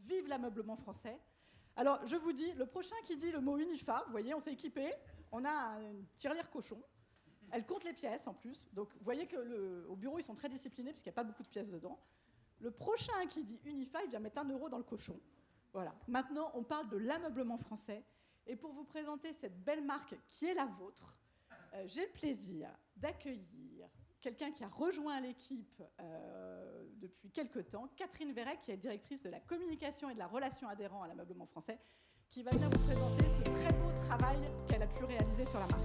Vive l'ameublement français. Alors, je vous dis, le prochain qui dit le mot Unifa, vous voyez, on s'est équipé, on a une tirelire cochon. Elle compte les pièces en plus. Donc, vous voyez qu'au bureau, ils sont très disciplinés parce qu'il n'y a pas beaucoup de pièces dedans. Le prochain qui dit Unifa, il vient mettre 1 euro dans le cochon. Voilà. Maintenant, on parle de l'ameublement français. Et pour vous présenter cette belle marque qui est la vôtre, j'ai le plaisir d'accueillir quelqu'un qui a rejoint l'équipe depuis quelques temps, Catherine Verret, qui est directrice de la communication et de la relation adhérent à l'ameublement français, qui va venir vous présenter ce très beau travail qu'elle a pu réaliser sur la marque.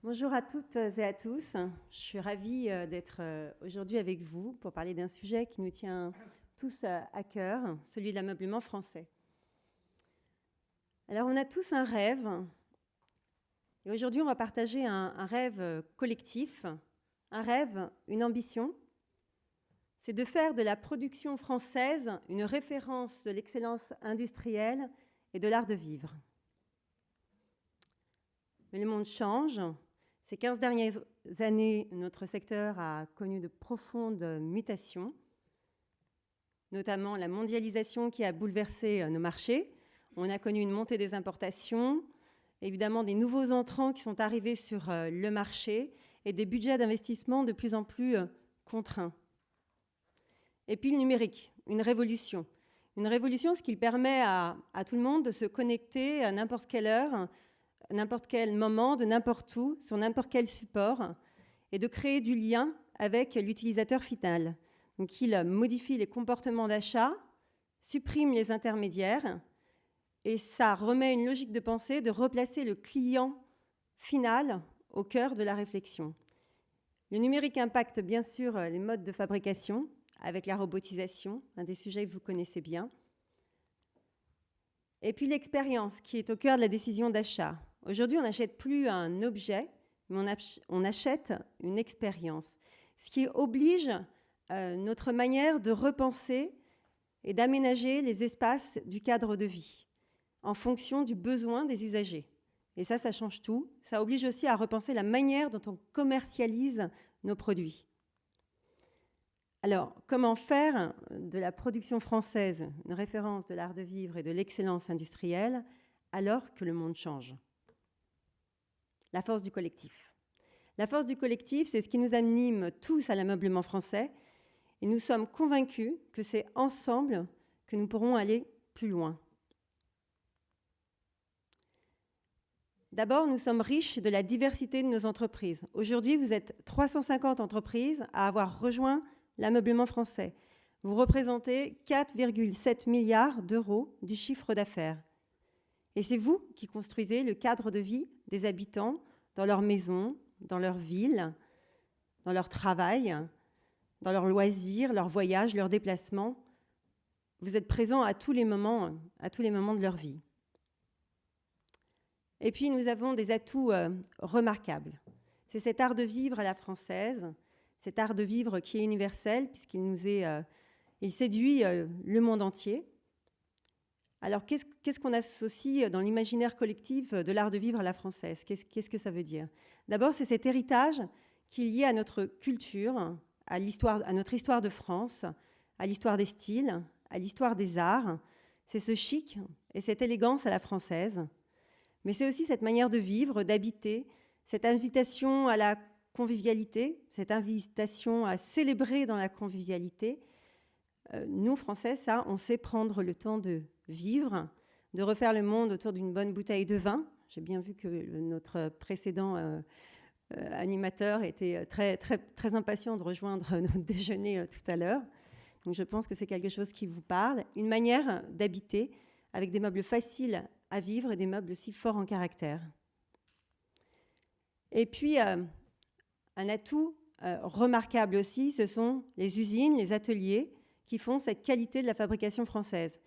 Bonjour à toutes et à tous. Je suis ravie d'être aujourd'hui avec vous pour parler d'un sujet qui nous tient tous à cœur, celui de l'ameublement français. Alors, on a tous un rêve. Et aujourd'hui, on va partager un rêve collectif, un rêve, une ambition. C'est de faire de la production française une référence de l'excellence industrielle et de l'art de vivre. Mais le monde change. Ces 15 dernières années, notre secteur a connu de profondes mutations, notamment la mondialisation qui a bouleversé nos marchés. On a connu une montée des importations, évidemment des nouveaux entrants qui sont arrivés sur le marché et des budgets d'investissement de plus en plus contraints. Et puis le numérique, une révolution. Une révolution, ce qui permet à tout le monde de se connecter à n'importe quelle heure, à n'importe quel moment, de n'importe où, sur n'importe quel support, et de créer du lien avec l'utilisateur final. Donc, il modifie les comportements d'achat, supprime les intermédiaires, et ça remet une logique de pensée de replacer le client final au cœur de la réflexion. Le numérique impacte bien sûr les modes de fabrication, avec la robotisation, un des sujets que vous connaissez bien. Et puis l'expérience qui est au cœur de la décision d'achat. Aujourd'hui, on n'achète plus un objet, mais on achète une expérience, ce qui oblige notre manière de repenser et d'aménager les espaces du cadre de vie en fonction du besoin des usagers. Et ça change tout. Ça oblige aussi à repenser la manière dont on commercialise nos produits. Alors, comment faire de la production française une référence de l'art de vivre et de l'excellence industrielle alors que le monde change ? La force du collectif. La force du collectif, c'est ce qui nous anime tous à l'ameublement français. Et nous sommes convaincus que c'est ensemble que nous pourrons aller plus loin. D'abord, nous sommes riches de la diversité de nos entreprises. Aujourd'hui, vous êtes 350 entreprises à avoir rejoint l'ameublement français. Vous représentez 4,7 milliards d'euros du chiffre d'affaires. Et c'est vous qui construisez le cadre de vie des habitants dans leur maison, dans leur ville, dans leur travail, dans leurs loisirs, leurs voyages, leurs déplacements. Vous êtes présents à tous les moments de leur vie. Et puis, nous avons des atouts remarquables. C'est cet art de vivre à la française, cet art de vivre qui est universel, il séduit le monde entier. Alors, qu'est-ce qu'on associe dans l'imaginaire collectif de l'art de vivre à la française ? Qu'est-ce que ça veut dire ? D'abord, c'est cet héritage qui est lié à notre culture, à notre histoire de France, à l'histoire des styles, à l'histoire des arts. C'est ce chic et cette élégance à la française. Mais c'est aussi cette manière de vivre, d'habiter, cette invitation à la convivialité, cette invitation à célébrer dans la convivialité. Nous, Français, on sait prendre le temps de vivre, de refaire le monde autour d'une bonne bouteille de vin. J'ai bien vu que notre précédent animateur était très, très, très impatient de rejoindre notre déjeuner tout à l'heure. Donc je pense que c'est quelque chose qui vous parle. Une manière d'habiter avec des meubles faciles à vivre et des meubles aussi forts en caractère. Et puis, un atout remarquable aussi, ce sont les usines, les ateliers qui font cette qualité de la fabrication française.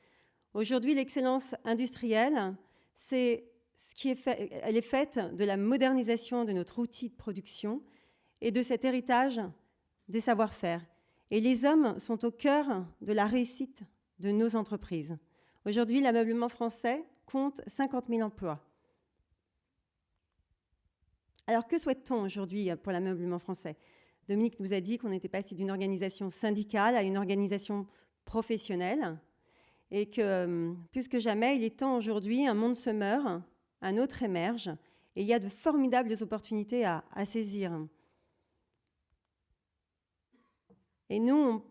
Aujourd'hui, l'excellence industrielle, elle est faite de la modernisation de notre outil de production et de cet héritage des savoir-faire. Et les hommes sont au cœur de la réussite de nos entreprises. Aujourd'hui, l'ameublement français compte 50 000 emplois. Alors, que souhaite-t-on aujourd'hui pour l'ameublement français? Dominique nous a dit qu'on était passé d'une organisation syndicale à une organisation professionnelle et que, plus que jamais, il est temps aujourd'hui, un monde se meurt, un autre émerge, et il y a de formidables opportunités à saisir. Et nous,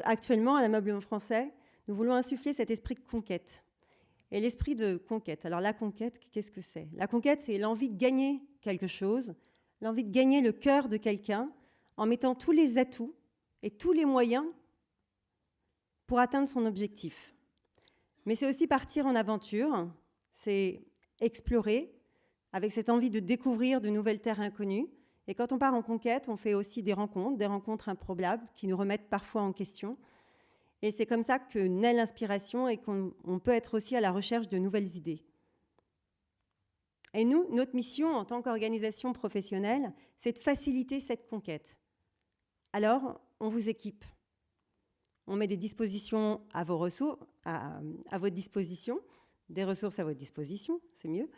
actuellement, à l'ameublement français, nous voulons insuffler cet esprit de conquête. Et l'esprit de conquête. Alors la conquête, qu'est-ce que c'est? La conquête, c'est l'envie de gagner quelque chose, l'envie de gagner le cœur de quelqu'un en mettant tous les atouts et tous les moyens pour atteindre son objectif. Mais c'est aussi partir en aventure, c'est explorer avec cette envie de découvrir de nouvelles terres inconnues. Et quand on part en conquête, on fait aussi des rencontres improbables qui nous remettent parfois en question. Et c'est comme ça que naît l'inspiration et qu'on peut être aussi à la recherche de nouvelles idées. Et nous, notre mission en tant qu'organisation professionnelle, c'est de faciliter cette conquête. Alors, on vous équipe. On met des dispositions à vos ressources, à votre disposition, des ressources à votre disposition, c'est mieux,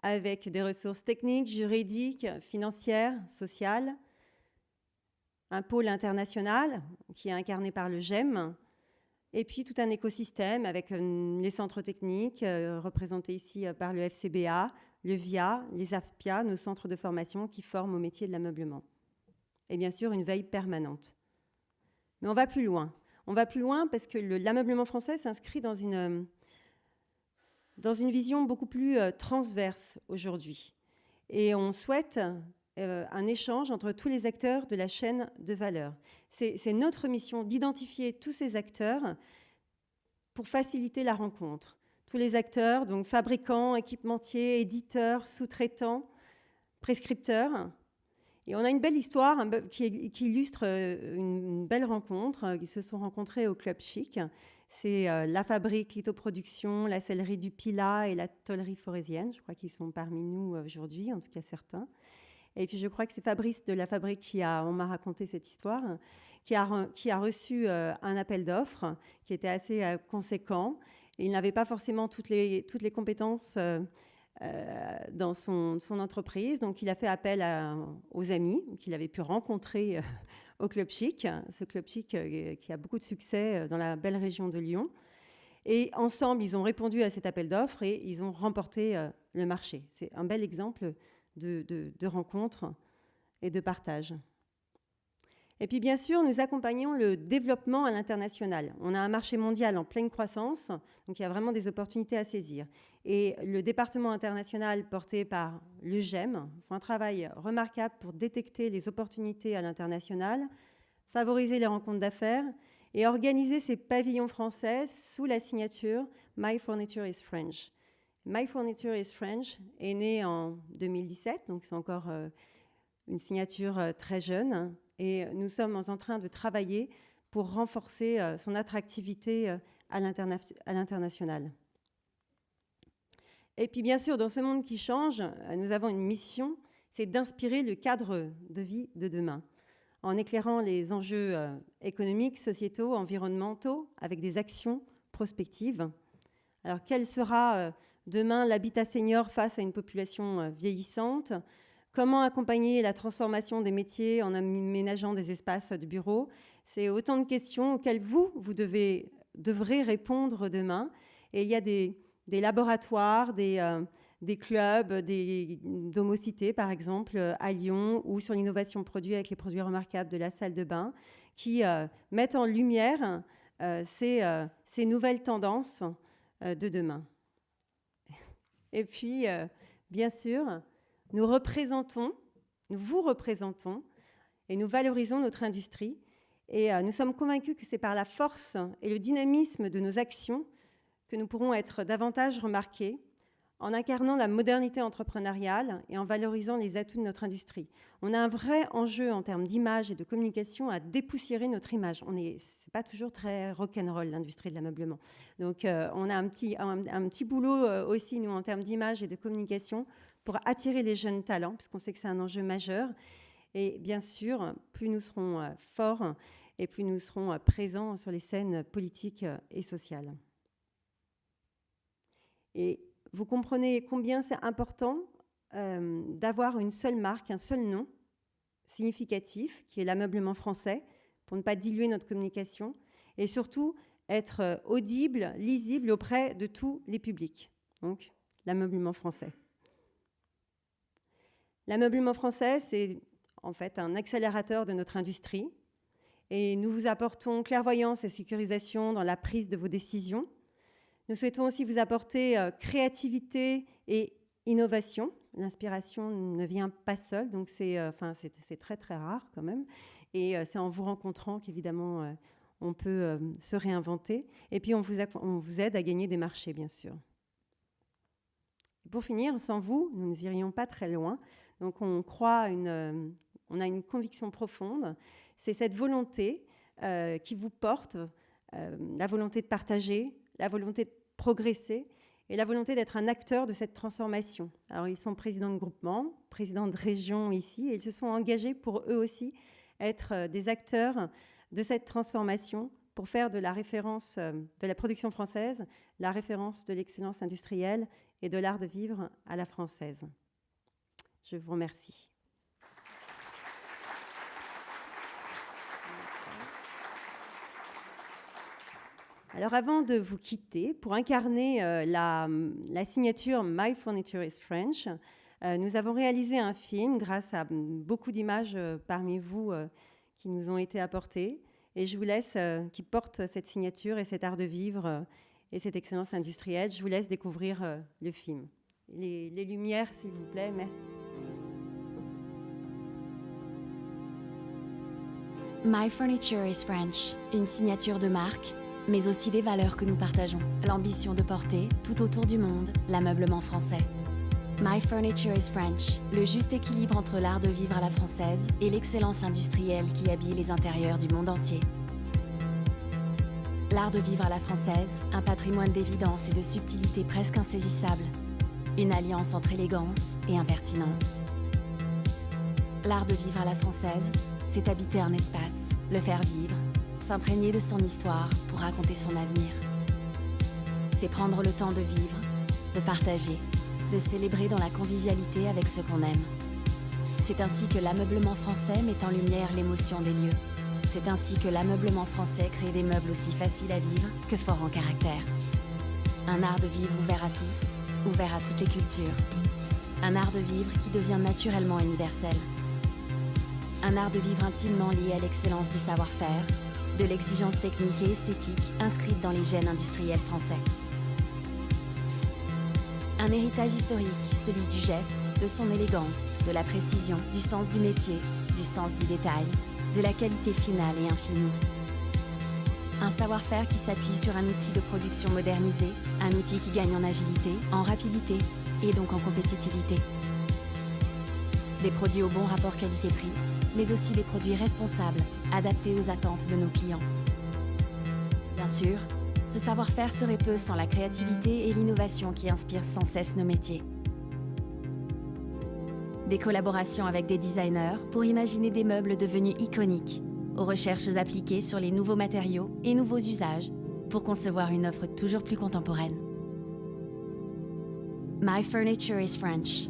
avec des ressources techniques, juridiques, financières, sociales, un pôle international qui est incarné par le GEM, et puis tout un écosystème avec les centres techniques représentés ici par le FCBA, le VIA, les AFPIA, nos centres de formation qui forment au métier de l'ameublement. Et bien sûr, une veille permanente. Mais on va plus loin. On va plus loin parce que l'ameublement français s'inscrit dans une vision beaucoup plus transverse aujourd'hui. Et on souhaite un échange entre tous les acteurs de la chaîne de valeur. C'est notre mission d'identifier tous ces acteurs pour faciliter la rencontre. Tous les acteurs, donc fabricants, équipementiers, éditeurs, sous-traitants, prescripteurs. Et on a une belle histoire qui illustre une belle rencontre. Ils se sont rencontrés au Club Chic. C'est la fabrique Lithoproduction, la sellerie du Pilat et la tôlerie forésienne. Je crois qu'ils sont parmi nous aujourd'hui, en tout cas certains. Et puis je crois que c'est Fabrice de la fabrique on m'a raconté cette histoire, qui a reçu un appel d'offres qui était assez conséquent. Et il n'avait pas forcément toutes les compétences dans son entreprise. Donc il a fait appel aux amis qu'il avait pu rencontrer au Club Chic, ce Club Chic qui a beaucoup de succès dans la belle région de Lyon. Et ensemble, ils ont répondu à cet appel d'offres et ils ont remporté le marché. C'est un bel exemple de rencontres et de partage. Et puis bien sûr, nous accompagnons le développement à l'international. On a un marché mondial en pleine croissance, donc il y a vraiment des opportunités à saisir. Et le département international porté par le GEM fait un travail remarquable pour détecter les opportunités à l'international, favoriser les rencontres d'affaires et organiser ces pavillons français sous la signature My Furniture is French. My Furniture is French est né en 2017, donc c'est encore une signature très jeune. Et nous sommes en train de travailler pour renforcer son attractivité à l'international. Et puis bien sûr, dans ce monde qui change, nous avons une mission, c'est d'inspirer le cadre de vie de demain, en éclairant les enjeux économiques, sociétaux, environnementaux, avec des actions prospectives. Alors, quel sera demain l'habitat senior face à une population vieillissante? Comment accompagner la transformation des métiers en aménageant des espaces de bureau? C'est autant de questions auxquelles vous devrez répondre demain. Et il y a des laboratoires, des clubs, des domocités, par exemple, à Lyon, ou sur l'innovation produit avec les produits remarquables de la salle de bain, qui mettent en lumière ces nouvelles tendances de demain. Et puis, bien sûr, nous vous représentons et nous valorisons notre industrie. Et nous sommes convaincus que c'est par la force et le dynamisme de nos actions que nous pourrons être davantage remarqués en incarnant la modernité entrepreneuriale et en valorisant les atouts de notre industrie. On a un vrai enjeu en termes d'image et de communication à dépoussiérer notre image. C'est pas toujours très rock'n'roll, l'industrie de l'ameublement. Donc, on a un petit boulot aussi, nous, en termes d'image et de communication, pour attirer les jeunes talents, puisqu'on sait que c'est un enjeu majeur. Et bien sûr, plus nous serons forts et plus nous serons présents sur les scènes politiques et sociales. Et vous comprenez combien c'est important d'avoir une seule marque, un seul nom significatif, qui est l'ameublement français, pour ne pas diluer notre communication, et surtout être audible, lisible auprès de tous les publics. Donc, l'ameublement français. L'ameublement français, c'est en fait un accélérateur de notre industrie, et nous vous apportons clairvoyance et sécurisation dans la prise de vos décisions. Nous souhaitons aussi vous apporter créativité et innovation. L'inspiration ne vient pas seule, donc c'est très très rare quand même. Et c'est en vous rencontrant qu'évidemment on peut se réinventer. Et puis on vous aide à gagner des marchés, bien sûr. Pour finir, sans vous, nous n'irions pas très loin. Donc on a une conviction profonde. C'est cette volonté qui vous porte, la volonté de partager, la volonté de progresser et la volonté d'être un acteur de cette transformation. Alors, ils sont présidents de groupement, présidents de région ici, et ils se sont engagés pour eux aussi être des acteurs de cette transformation pour faire de la référence de la production française, la référence de l'excellence industrielle et de l'art de vivre à la française. Je vous remercie. Alors avant de vous quitter, pour incarner la signature My Furniture is French, nous avons réalisé un film grâce à beaucoup d'images parmi vous qui nous ont été apportées. Et je vous laisse, qui porte cette signature et cet art de vivre et cette excellence industrielle, je vous laisse découvrir le film. Les lumières, s'il vous plaît, merci. My Furniture is French, une signature de marque, mais aussi des valeurs que nous partageons. L'ambition de porter, tout autour du monde, l'ameublement français. My Furniture is French, le juste équilibre entre l'art de vivre à la française et l'excellence industrielle qui habille les intérieurs du monde entier. L'art de vivre à la française, un patrimoine d'évidence et de subtilité presque insaisissable. Une alliance entre élégance et impertinence. L'art de vivre à la française, c'est habiter un espace, le faire vivre, s'imprégner de son histoire pour raconter son avenir. C'est prendre le temps de vivre, de partager, de célébrer dans la convivialité avec ceux qu'on aime. C'est ainsi que l'ameublement français met en lumière l'émotion des lieux. C'est ainsi que l'ameublement français crée des meubles aussi faciles à vivre que forts en caractère. Un art de vivre ouvert à tous, ouvert à toutes les cultures. Un art de vivre qui devient naturellement universel. Un art de vivre intimement lié à l'excellence du savoir-faire, de l'exigence technique et esthétique inscrite dans les gènes industriels français. Un héritage historique, celui du geste, de son élégance, de la précision, du sens du métier, du sens du détail, de la qualité finale et infinie. Un savoir-faire qui s'appuie sur un outil de production modernisé, un outil qui gagne en agilité, en rapidité et donc en compétitivité. Des produits au bon rapport qualité-prix, mais aussi des produits responsables, adaptés aux attentes de nos clients. Bien sûr, ce savoir-faire serait peu sans la créativité et l'innovation qui inspirent sans cesse nos métiers. Des collaborations avec des designers pour imaginer des meubles devenus iconiques, aux recherches appliquées sur les nouveaux matériaux et nouveaux usages pour concevoir une offre toujours plus contemporaine. My Furniture is French.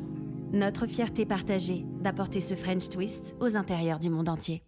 Notre fierté partagée d'apporter ce French twist aux intérieurs du monde entier.